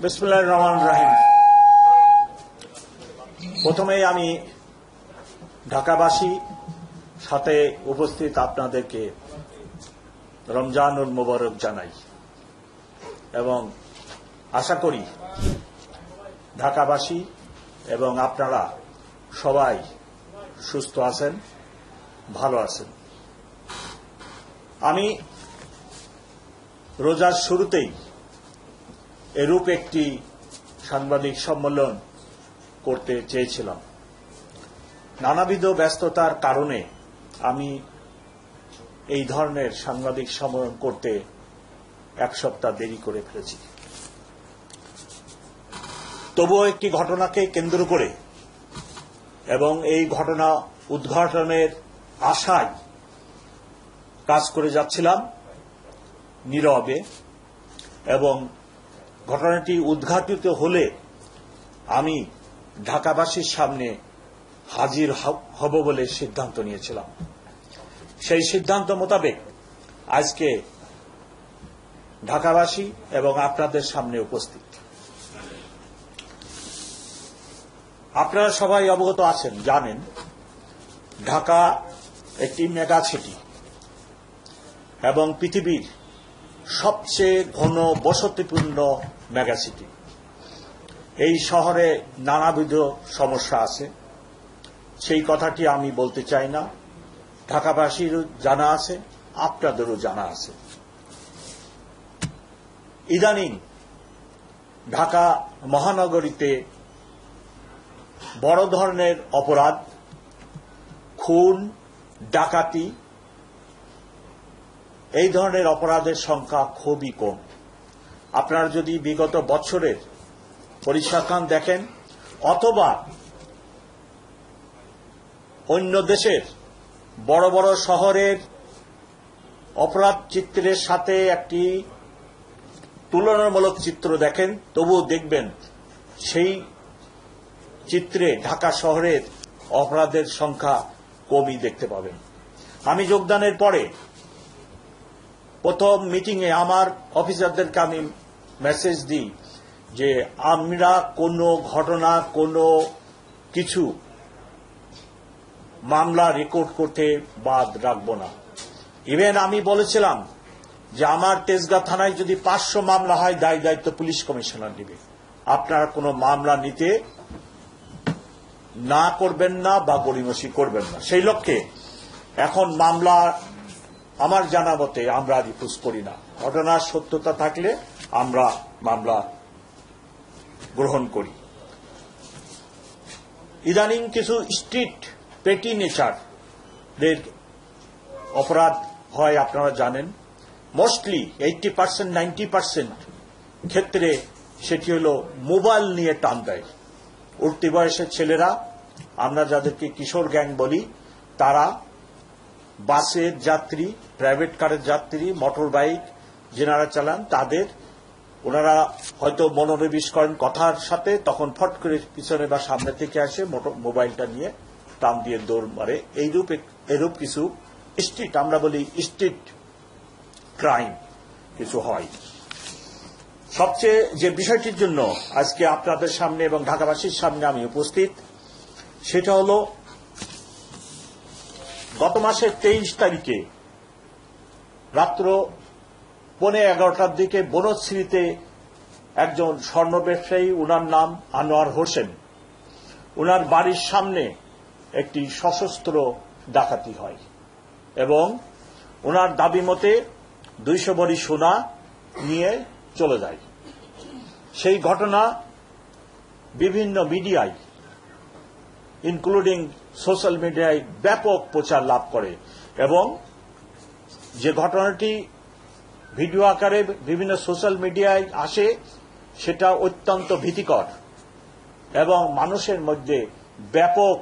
বিসমিল্লাহির রহমানির রহিম। প্রথমেই আমি ঢাকাবাসী সাথে উপস্থিত আপনাদেরকে রমজানুল মুবারক জানাই এবং আশা করি ঢাকাবাসী এবং আপনারা সবাই সুস্থ আছেন, ভালো আছেন। আমি রোজার শুরুতেই এরূপ একটি সাংবাদিক সম্মেলন করতে চেয়েছিলাম। নানাবিধ ব্যস্ততার কারণে আমি এই ধরনের সাংবাদিক সম্মেলন করতে এক সপ্তাহ দেরি করে ফেলেছি। তবুও একটি ঘটনাকে কেন্দ্র করে এবং এই ঘটনা উদ্ঘাটনের আশায় কাজ করে যাচ্ছিলাম নীরবে, এবং ঘটনাটি উদ্ঘাটিত হলে আমি ঢাকাবাসীর সামনে হাজির হব বলে সিদ্ধান্ত নিয়েছিলাম। সেই সিদ্ধান্ত মোতাবেক আজকে ঢাকাবাসী এবং আপনাদের সামনে উপস্থিত। আপনারা সবাই অবগত আছেন, জানেন ঢাকা একটি মেগা সিটি এবং পৃথিবীর সবচেয়ে ঘন বসতিপূর্ণ মেগা সিটি। এই শহরে নানাবিধ সমস্যা আছে, সেই কথাটি আমি বলতে চাই না। ঢাকাবাসীরও জানা আছে, আপনাদেরও জানা আছে। ইদানিং ঢাকা মহানগরীতে বড় ধরনের অপরাধ, খুন, ডাকাতি, এই ধরনের অপরাধের সংখ্যা খুবই কম। আপনারা যদি বিগত বছরের পরিসংখ্যান দেখেন অথবা অন্য দেশের বড় বড় শহরের অপরাধ চিত্রের সাথে একটি তুলনামূলক চিত্র দেখেন, তবুও দেখবেন সেই চিত্রে ঢাকা শহরের অপরাধের সংখ্যা কমই দেখতে পাবেন। আমি যোগদানের পরে প্রথম মিটিংয়ে আমার অফিসারদেরকে আমি মেসেজ দিই যে আমরা কোনো ঘটনা, কোনো কিছু মামলা রেকর্ড করতে বাদ রাখব না। ইভেন আমি বলেছিলাম যে আমার তেজগাঁ থানায় যদি 500 মামলা হয়, দায়িত্ব পুলিশ কমিশনার নেবে। আপনারা কোনো মামলা নিতে না করবেন না বা গড়িমসি করবেন না। সেই লক্ষ্যে এখন মামলা আমার জানা মতে আমরা রিফিউজ করি না। ঘটনার সত্যতা থাকলে আমরা মামলা গ্রহণ করি। ইদানিং কিছু স্ট্রিট পেটি নেচারের অপরাধ হয়, আপনারা জানেন। মোস্টলি 80%, 90% ক্ষেত্রে সেটি হল মোবাইল নিয়ে টান দেয়। উঠতি বয়সের ছেলেরা, আমরা যাদেরকে কিশোর গ্যাং বলি, তারা বাসের যাত্রী, প্রাইভেট কারের যাত্রী, মোটর বাইক যেনারা চালান, তাদের ওনারা হয়তো মনোনিবেশ করেন কথার সাথে, তখন ফট করে পিছনে বা সামনে থেকে আসে মোবাইলটা নিয়ে টান দিয়ে দৌড় মারে। এরূপ কিছু স্ট্রিট, আমরা বলি স্ট্রিট ক্রাইম কিছু হয়। সবচেয়ে যে বিষয়টির জন্য আজকে আপনাদের সামনে এবং ঢাকাবাসীর সামনে আমি উপস্থিত, সেটা হল গত মাসের 23 তারিখে রাত্র 11:15টার দিকে বনশ্রীতে একজন স্বর্ণ ব্যবসায়ী, উনার নাম আনোয়ার হোসেন, উনার বাড়ির সামনে একটি সশস্ত্র ডাকাতি হয় এবং উনার দাবি মতে 200 ভরি সোনা নিয়ে চলে যায়। সেই ঘটনা বিভিন্ন মিডিয়ায়, ইনক্লুডিং সোশ্যাল মিডিয়ায় ব্যাপক প্রচার লাভ করে এবং যে ঘটনাটি ভিডিও আকারে বিভিন্ন সোশ্যাল মিডিয়ায় আসে সেটা অত্যন্ত ভীতিকর এবং মানুষের মধ্যে ব্যাপক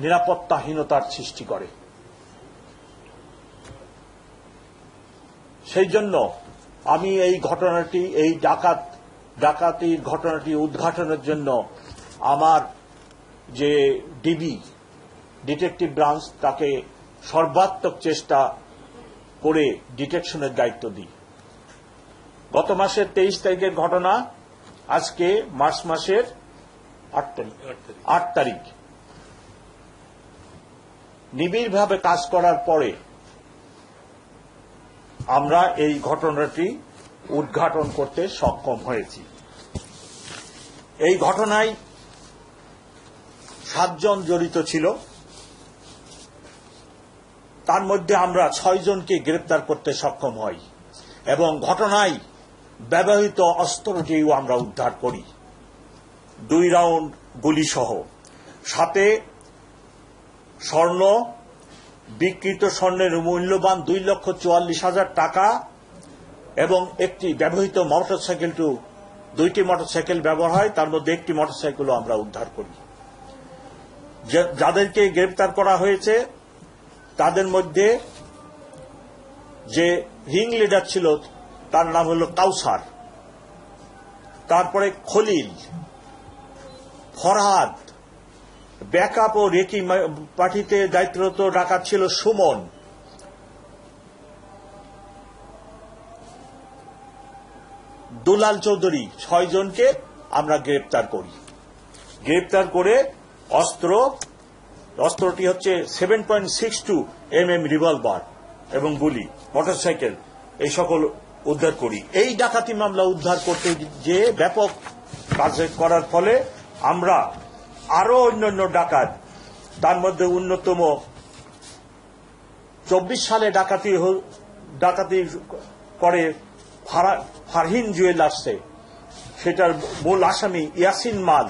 নিরাপত্তাহীনতার সৃষ্টি করে। সেই জন্য আমি এই ঘটনাটি, এই ডাকাতির ঘটনাটি উদ্ঘাটনের জন্য আমার যে ডিবি, ডিটেকটিভ ব্রাঞ্চ, তাকে সর্বাত্মক চেষ্টা করে ডিটেকশনের দায়িত্ব দিই। গত মাসের 23 তারিখের ঘটনা আজকে মার্চ মাসের 8 তারিখ নিবিড়ভাবে কাজ করার পরে আমরা এই ঘটনাটি উদ্ঘাটন করতে সক্ষম হয়েছি। এই ঘটনায় 7 জন জড়িত ছিল, তার মধ্যে আমরা 6 জনকে গ্রেপ্তার করতে সক্ষম হই এবং ঘটনায় ব্যবহৃত অস্ত্রটিও আমরা উদ্ধার করি, 2 রাউন্ড গুলি সহ, সাথে স্বর্ণ, বিকৃত স্বর্ণের মূল্যবান 2,44,000 টাকা এবং একটি ব্যবহৃত মোটরসাইকেল, 2টি মোটরসাইকেল ব্যবহার হয়, তার মধ্যে একটি মোটরসাইকেলও আমরা উদ্ধার করি। যাদেরকে গ্রেপ্তার করা হয়েছে তাদের মধ্যে যে রিং লিডার ছিল তার নাম হল কাউসার, তারপরে খলিল, ফরহাদ, ব্যাকআপ ও রেকি পার্টিতে দায়িত্বরত ডাকাত ছিল সুমন, দুলাল চৌধুরী, 6 জনকে আমরা গ্রেপ্তার করি। গ্রেপ্তার করে অস্ত্রটি হচ্ছে 7.62 mm রিভলভার এবং গুলি, মোটরসাইকেল, এই সকল উদ্ধার করি। এই ডাকাতি মামলা উদ্ধার করতে যে ব্যাপক কাজ করার ফলে আমরা আরো অন্যান্য ডাকাত, তার মধ্যে অন্যতম 24 সালে ডাকাতি করে ফারহিন জুয়েলার্সে, সেটার মূল আসামি ইয়াসিন মাল,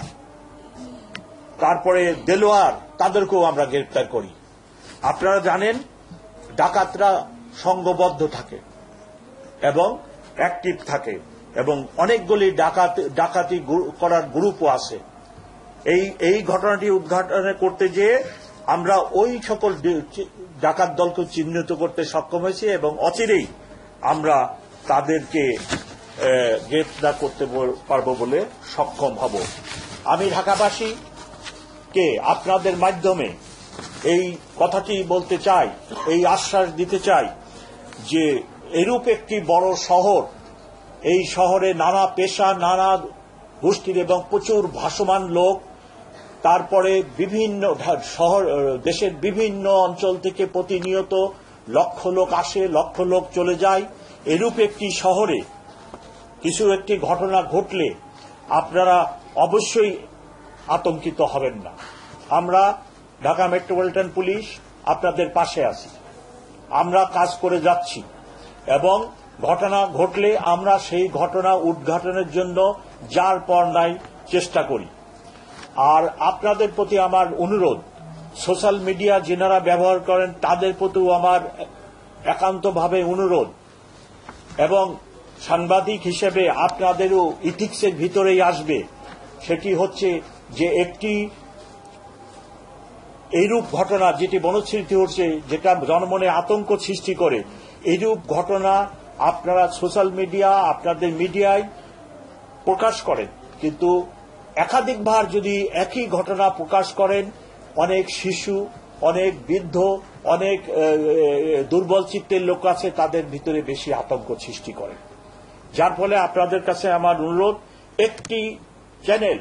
তারপরে দেলোয়ার, তাদেরকেও আমরা গ্রেপ্তার করি। আপনারা জানেন ডাকাতরা সংঘবদ্ধ থাকে এবং অ্যাক্টিভ থাকে এবং অনেকগুলি ডাকাতি করার গ্রুপও আছে। এই ঘটনাটি উদ্ঘাটন করতে যেয়ে আমরা ওই সকল ডাকাত দলকে চিহ্নিত করতে সক্ষম হয়েছি এবং অচিরেই আমরা তাদেরকে গ্রেপ্তার করতে পারব বলে সক্ষম হব। আমি ঢাকাবাসীকে আপনাদের মাধ্যমে এই কথাটি বলতে চাই, এই আশ্বাস দিতে চাই যে এরূপ একটি বড় শহর, এই শহরে নানা পেশা, নানা গোষ্ঠীর এবং প্রচুর ভাসমান লোক, তারপরে বিভিন্ন শহর, দেশের বিভিন্ন অঞ্চল থেকে প্রতিনিয়ত লক্ষ লোক আসে, লক্ষ লোক চলে যায়। এরূপ একটি শহরে কিছু একটি ঘটনা ঘটলে আপনারা অবশ্যই আতঙ্কিত হবেন না। আমরা ঢাকা মেট্রোপলিটন পুলিশ আপনাদের পাশে আছি, আমরা কাজ করে যাচ্ছি এবং ঘটনা ঘটলে আমরা সেই ঘটনা উদ্ঘাটনের জন্য যার পর নাই চেষ্টা করি। আর আপনাদের প্রতি আমার অনুরোধ, সোশ্যাল মিডিয়া যারা ব্যবহার করেন তাদের প্রতিও আমার একান্তভাবে অনুরোধ, এবং সাংবাদিক হিসেবে আপনাদেরও ইথিক্সের ভিতরেই আসবে, সেটি হচ্ছে যে একটি এইরূপ ঘটনা যেটি বনস্মৃতি হচ্ছে, যেটা জনমনে আতঙ্ক সৃষ্টি করে, এইরূপ ঘটনা আপনারা সোশ্যাল মিডিয়া, আপনাদের মিডিয়ায় প্রকাশ করেন, কিন্তু একাধিকবার যদি একই ঘটনা প্রকাশ করেন, অনেক শিশু, অনেক বৃদ্ধ, অনেক দুর্বল চিত্তের লোক আছে, তাদের ভিতরে বেশি আতঙ্ক সৃষ্টি করে। যার ফলে আপনাদের কাছে আমার অনুরোধ, একটি চ্যানেল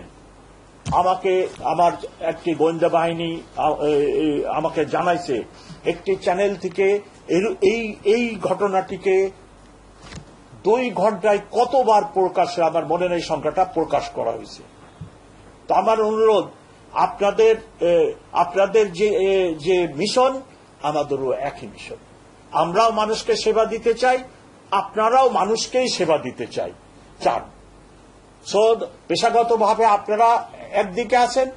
আমার একটি গোয়েন্দা বাহিনী আমাকে জানাইছে, একটি চ্যানেল থেকে এই ঘটনাটিকে 2 ঘন্টায় কতবার প্রকাশে, আমার মনে নেই সংখ্যাটা, প্রকাশ করা হয়েছে। তো আমার অনুরোধ, আপনাদের যে মিশন, আমাদেরও একই মিশন। আমরাও মানুষকে সেবা দিতে চাই, আপনারাও মানুষকেই সেবা দিতে চান। সো পেশাগতভাবে আপনারা একদিকে আছেন,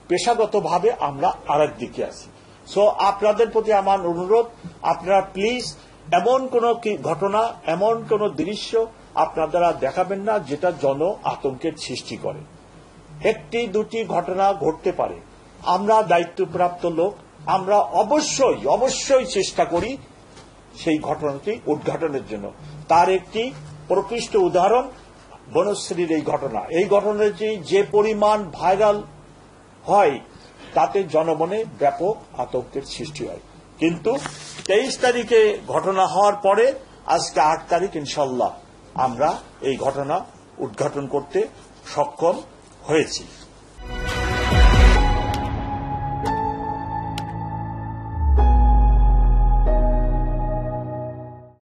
পেশাগতভাবে আমরা আরেক দিকে আছি। সো আপনাদের প্রতি আমার অনুরোধ, আপনারা প্লিজ এমন কোন ঘটনা, এমন কোন দৃশ্য আপনারা দেখাবেন না যেটা জন আতঙ্কের সৃষ্টি করে। 1-2টি ঘটনা ঘটতে পারে, আমরা দায়িত্বপ্রাপ্ত লোক, আমরা অবশ্যই চেষ্টা করি সেই ঘটনাটি উদ্ঘাটনের জন্য। তার একটি প্রকৃষ্ট উদাহরণ বনশ্রীর এই ঘটনা। এই ঘটনাটি যে পরিমাণ ভাইরাল হয়, তাতে জনমনে ব্যাপক আতঙ্কের সৃষ্টি হয়। কিন্তু 23 তারিখে ঘটনা হওয়ার পরে আজকে 8 তারিখ, ইনশাল্লাহ আমরা এই ঘটনা উদ্ঘাটন করতে সক্ষম হয়েছি।